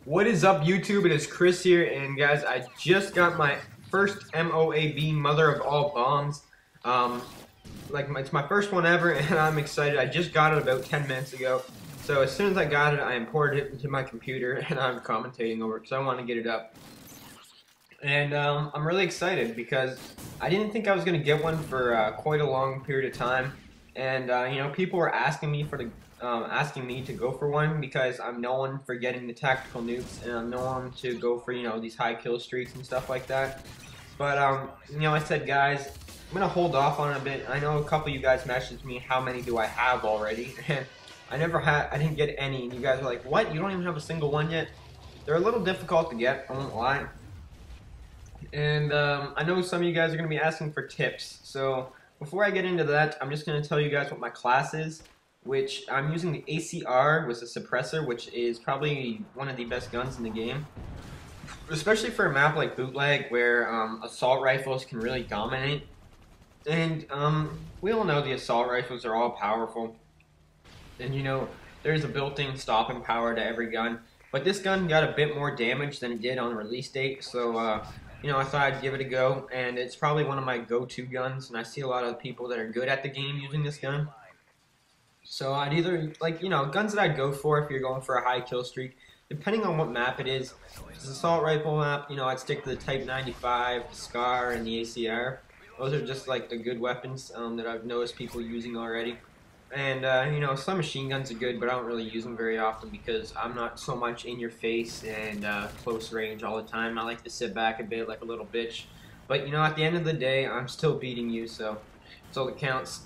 What is up, YouTube? It is Chris here, and guys, I just got my first MOAB, Mother of All Bombs. It's my first one ever, and I'm excited. I just got it about 10 minutes ago. So as soon as I got it, I imported it into my computer, and I'm commentating over it because I want to get it up. And I'm really excited because I didn't think I was going to get one for quite a long period of time. And people were asking me to go for one because I'm known for getting the tactical nukes, and I'm known to go for these high kill streaks and stuff like that. But I said, guys, I'm gonna hold off on it a bit. I know a couple of you guys messaged me, how many do I have already? And I didn't get any, and you guys were like, what? You don't even have a single one yet? They're a little difficult to get, I won't lie. And I know some of you guys are gonna be asking for tips. So before I get into that, I'm just gonna tell you guys what my class is, which I'm using the ACR with a suppressor, which is probably one of the best guns in the game. Especially for a map like Bootleg, where assault rifles can really dominate. And we all know the assault rifles are all powerful. And there's a built-in stopping power to every gun. But this gun got a bit more damage than it did on release date, so I thought I'd give it a go. And it's probably one of my go-to guns, and I see a lot of people that are good at the game using this gun. So I'd either, guns that I'd go for if you're going for a high kill streak, depending on what map it is. If it's an assault rifle map, I'd stick to the Type 95, the SCAR, and the ACR. Those are just like the good weapons that I've noticed people using already. And, some machine guns are good, but I don't really use them very often because I'm not so much in your face and close range all the time. I like to sit back a bit like a little bitch. But, at the end of the day, I'm still beating you, so that's all that counts.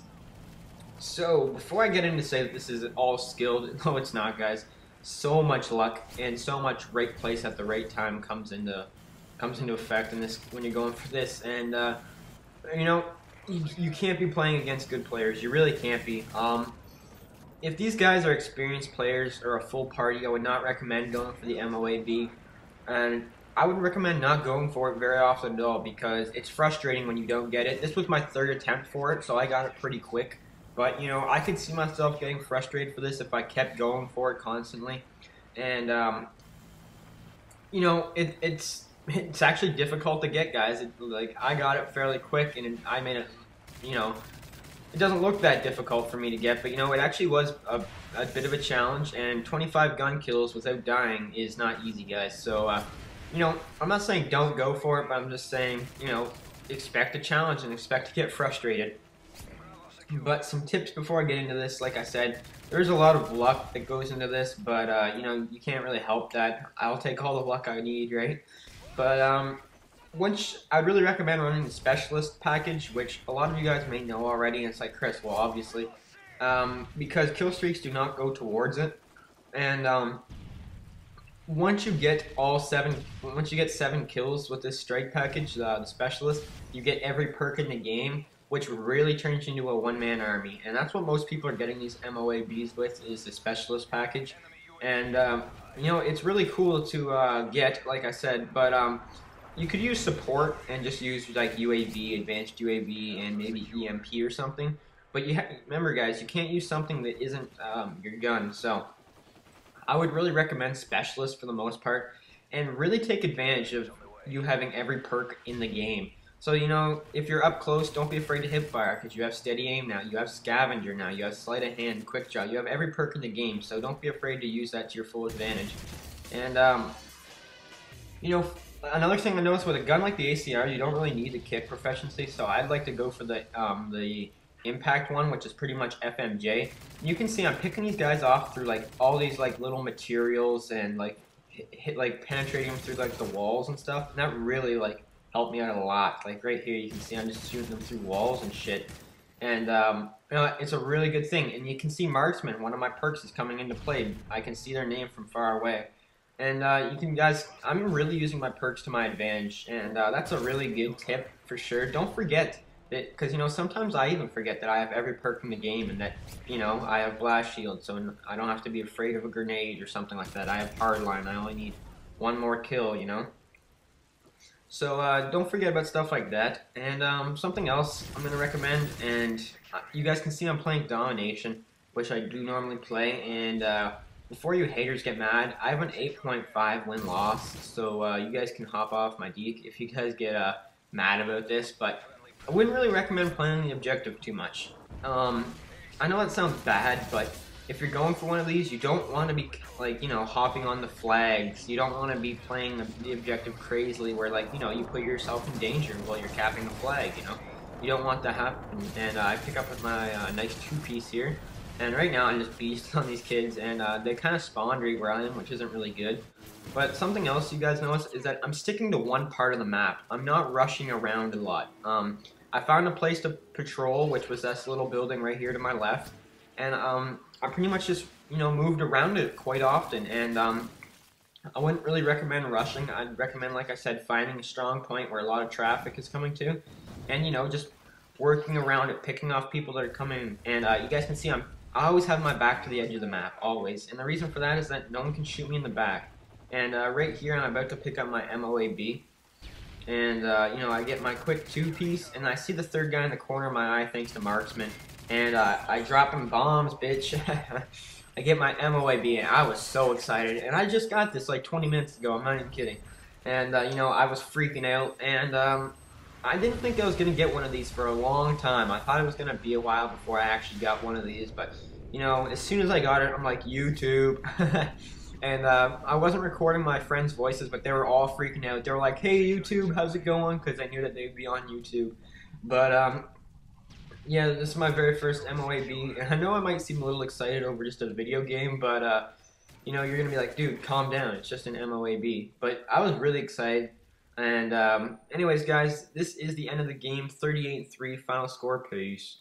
So, before I get into say that this is all skilled, no it's not, guys. So much luck and so much right place at the right time comes into effect in this when you're going for this. And you can't be playing against good players. You really can't be. If these guys are experienced players or a full party, I would not recommend going for the MOAB. And I would recommend not going for it very often at all because it's frustrating when you don't get it. This was my third attempt for it, so I got it pretty quick. But, I could see myself getting frustrated for this if I kept going for it constantly. And, it's actually difficult to get, guys. I got it fairly quick, and I made it, it doesn't look that difficult for me to get, but, it actually was a bit of a challenge, and 25 gun kills without dying is not easy, guys. So, I'm not saying don't go for it, but I'm just saying, expect a challenge and expect to get frustrated. But some tips before I get into this, like I said, there's a lot of luck that goes into this, but, you can't really help that. I'll take all the luck I need, right? But, I'd really recommend running the Specialist package, which a lot of you guys may know already, and it's like, Chris, well, obviously, because kill streaks do not go towards it, and, once you get 7 kills with this strike package, the Specialist, you get every perk in the game, which really turns you into a one-man army. And that's what most people are getting these MOABs with, is the Specialist package. And, it's really cool to get, like I said, but you could use support and just use, like, UAV, Advanced UAV, and maybe EMP or something. But remember, guys, you can't use something that isn't your gun. So I would really recommend Specialist for the most part, and really take advantage of you having every perk in the game. So, if you're up close, don't be afraid to hip fire, because you have steady aim now, you have scavenger now, you have sleight of hand, quick draw, you have every perk in the game, so don't be afraid to use that to your full advantage. And, another thing I noticed with a gun like the ACR, you don't really need the kick proficiency, so I'd like to go for the impact one, which is pretty much FMJ. You can see I'm picking these guys off through, all these, little materials and, penetrating them through, the walls and stuff, and that really, helped me out a lot. Right here, you can see I'm just shooting them through walls and shit. And, it's a really good thing. And you can see Marksman, one of my perks, is coming into play. I can see their name from far away. And, I'm really using my perks to my advantage. And, that's a really good tip, for sure. Don't forget that, because, sometimes I even forget that I have every perk in the game and that, I have Blast Shield, so I don't have to be afraid of a grenade or something like that. I have Hardline. I only need one more kill, So don't forget about stuff like that. And something else I'm going to recommend, and you guys can see I'm playing Domination, which I do normally play, and before you haters get mad, I have an 8.5 win-loss, so you guys can hop off my deke if you guys get mad about this, but I wouldn't really recommend playing the objective too much. I know that sounds bad, but if you're going for one of these, you don't want to be, like, you know, hopping on the flags. You don't want to be playing the objective crazily where, like, you know, you put yourself in danger while you're capping the flag, you know? You don't want that to happen. And I pick up with my nice 2-piece here. And right now I'm just beast on these kids, and they kind of spawned right where I am, which isn't really good. But something else you guys notice is that I'm sticking to one part of the map. I'm not rushing around a lot. I found a place to patrol, which was this little building right here to my left. And I pretty much just, you know, moved around it quite often, and I wouldn't really recommend rushing. I'd recommend, like I said, finding a strong point where a lot of traffic is coming to, and, you know, just working around it, picking off people that are coming. And you guys can see I always have my back to the edge of the map, always, and the reason for that is that no one can shoot me in the back. And right here, I'm about to pick up my MOAB, and you know, I get my quick 2-piece, and I see the third guy in the corner of my eye thanks to Marksman. And I drop him bombs, bitch. I get my MOAB, and I was so excited. And I just got this like 20 minutes ago, I'm not even kidding. And, you know, I was freaking out. And I didn't think I was going to get one of these for a long time. I thought it was going to be a while before I actually got one of these. But, you know, as soon as I got it, I'm like, YouTube. And I wasn't recording my friends' voices, but they were all freaking out. They were like, hey, YouTube, how's it going? Because I knew that they'd be on YouTube. But, yeah, this is my very first MOAB, and I know I might seem a little excited over just a video game, but, you know, you're going to be like, dude, calm down, it's just an MOAB. But I was really excited, and anyways, guys, this is the end of the game, 38-3, final score, peace.